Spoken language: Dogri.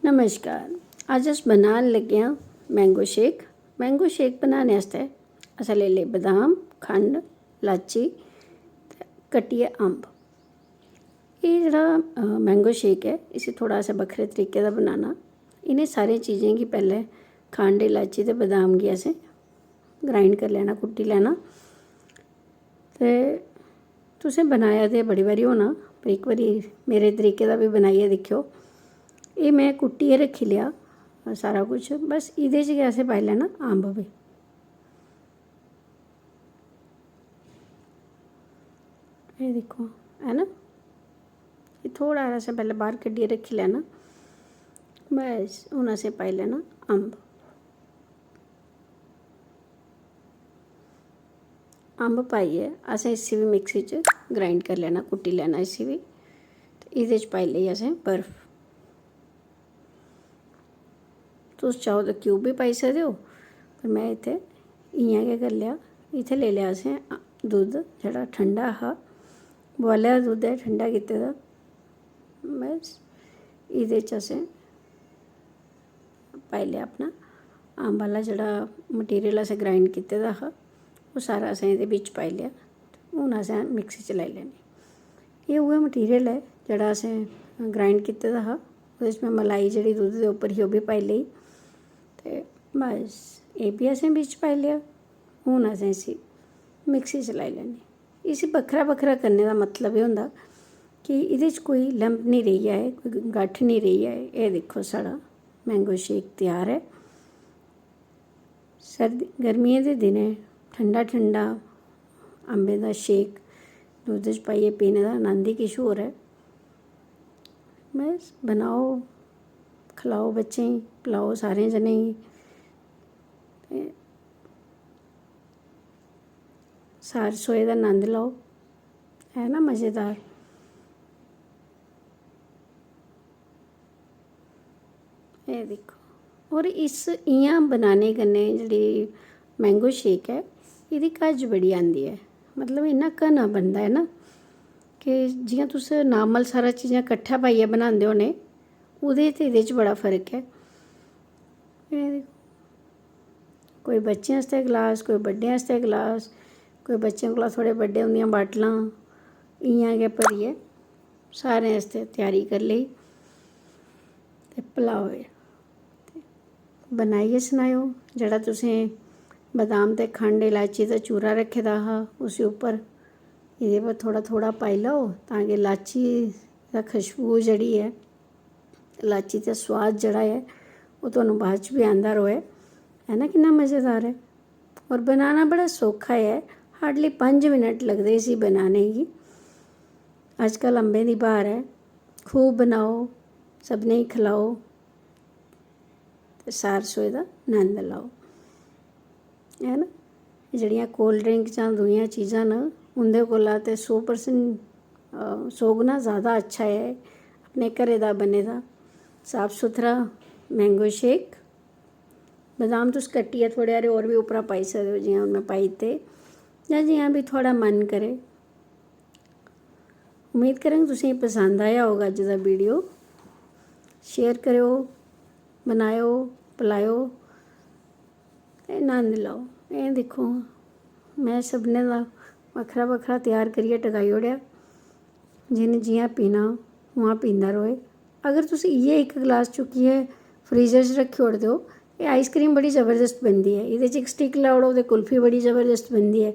नमस्कार। अज अस बनान लगे आं मैंगो शेक। मैंगो शेक बनाने आस्तै असें ले ले बदाम, खंड, लाची ते कट्टियै अम्ब। एह् जेह्ड़ा मैंगो शेक है इसी थोड़ा असें बक्खरे तरीके दा बनाना। इ'नें सारी चीज़ें गी पैह्लें खंड, इलाची ते बदाम गी असें ग्राइंड करी लैना, कुट्टी लैना। ते तुसें बनाया ते बड़ी बारी होना, पर इक बारी मेरे तरीके दा बी बनाइयै दिक्खेओ। एह् मैं कुट्टियै रक्खी लेआ सारा कुछ, बस एह्दे च गै असें पाई लैना अम्ब बी। एह् दिक्खो है ना, एह् थोह्ड़ा हारा असें पैह्लें बाह्र कड्ढियै रक्खी लैना। बस हून असें पाई लैना अम्ब। अम्ब पाइयै असें इसी बी मिक्सी च ग्राइंड करी लैना, कुट्टी लैना इसी बी। ते एह्दे च पाई लेई असें बर्फ। तुस चाहो तो क्यूब बी पाई सकदे हो, पर मैं इत्थै इ'यां गै करी लेआ। इत्थै लेई लेआ असें दुद्ध जेह्ड़ा ठंडा हा, बोआले दा दुद्ध ऐ ठंडा कीते दा। बस एह्दे च असें पाई लेआ अपना अम्ब आह्ला जेह्ड़ा मटीरियल असें ग्राइंड कीते दा हा, ओह् सारा असें एह्दे बिच्च पाई लेआ। हून असें मिक्सी चलाई लैनी। एह् उ'ऐ मटीरियल ऐ जेह्ड़ा असें ग्राइंड कीते दा हा। ओह्दे च में मलाई जेह्ड़ी दुद्ध दे उप्पर ही ओह् बी पाई लेई। ते बस एह् बी असें बिच्च पाई लेआ। हून असें इसी मिक्सी चलाई लैनी। इसी बक्खरा बक्खरा करने दा मतलब एह् होंदा कि एह्दे च कोई लम्प निं रेही जाए, कोई गांठ निं रेही जाए। एह् दिक्खो साढ़ा मैंगो शेक त्यार है। गर्मियें दे दिनें ठंडा ठंडा अम्बें दा शेक दुद्ध च पाइयै पीने दा आनंद ही किश होर ऐ। बस बनाओ, खलाओ बच्चें गी, पलाओ सारें जनें गी। ते सारी रसोई दा आनंद लैओ, है ना मज़ेदार। एह् दिक्खो, होर इस इ'यां बनाने कन्नै जेह्ड़ी मैंगो शेक ऐ एह्दी घज्ज बड़ी आंदी ऐ। मतलब इन्ना घना बनदा ऐ ना कि जियां तुस नार्मल सारा चीज़ां कट्ठा पाइयै बनांदे होने, ओह्दे ते एह्दे च बड़ा फर्क ऐ। कोई बच्चें आस्तै गलास, कोई बड्डें आस्तै गलास, कोई बच्चें कोला थोह्ड़े बड्डे होंदियां बाटलां, इ'यां गै भरियै सारें आस्तै त्यारी करी लेई ते पलाओ। बनाइयै सनाएओ। जेह्ड़ा तुसें बदाम ते खंड, इलाची दा चूरा रक्खे दा हा उसी उप्पर एह्दे पर थोह्ड़ा थोह्ड़ा पाई लैओ, तां कि इलाची दा खशबू जेह्ड़ी ऐ, इलाची दा सोआद जेह्ड़ा ऐ ओह् तुहानूं बाद च बी आंदा रवै। है ना किन्ना मज़ेदार ऐ। होर बनाना बड़ा सौखा ऐ। हार्डली 5 मिनट लगदे इसी बनाने गी। अज्जकल अम्बें दी ब्हार ऐ, खूब बनाओ, सभनें गी खलाओ ते सारी रसोई दा नंद लैओ। है ना, जेह्ड़ियां कोल्ड ड्रिंक जां दूइयां चीज़ां न उं'दे कोला ते 100% 100 गुना ज़्यादा अच्छा ऐ अपने घरै दा बने दा साफ सुथरा मैंगो शेक। बदाम तुस कट्टियै थोह्ड़े हारे होर बी उप्परा पाई सकदे हो, जियां हून में पाई दित्ते, जां जियां बी थुआढ़ा मन करे। उम्मीद करङ तुसेंगी पसंद आया होगा अज्ज दा वीडियो। शेयर करेओ, बनाएओ, पलाएओ ते नंद लैओ। एह् दिक्खो में सभनें दा बक्खरा बक्खरा त्यार करियै टकाई ओड़ेआ। जिन्न जियां पीना उ'आं पींदा रवै। अगर तुस इ'यै इक गलास चुक्कियै फ्रीज़र च रक्खी ओड़दे हो, एह् आइसक्रीम बड़ी ज़बरदस्त बनदी ऐ। एह्दे च इक स्टिक लाई ओड़ो ते कुल्फी बड़ी ज़बरदस्त बनदी ऐ।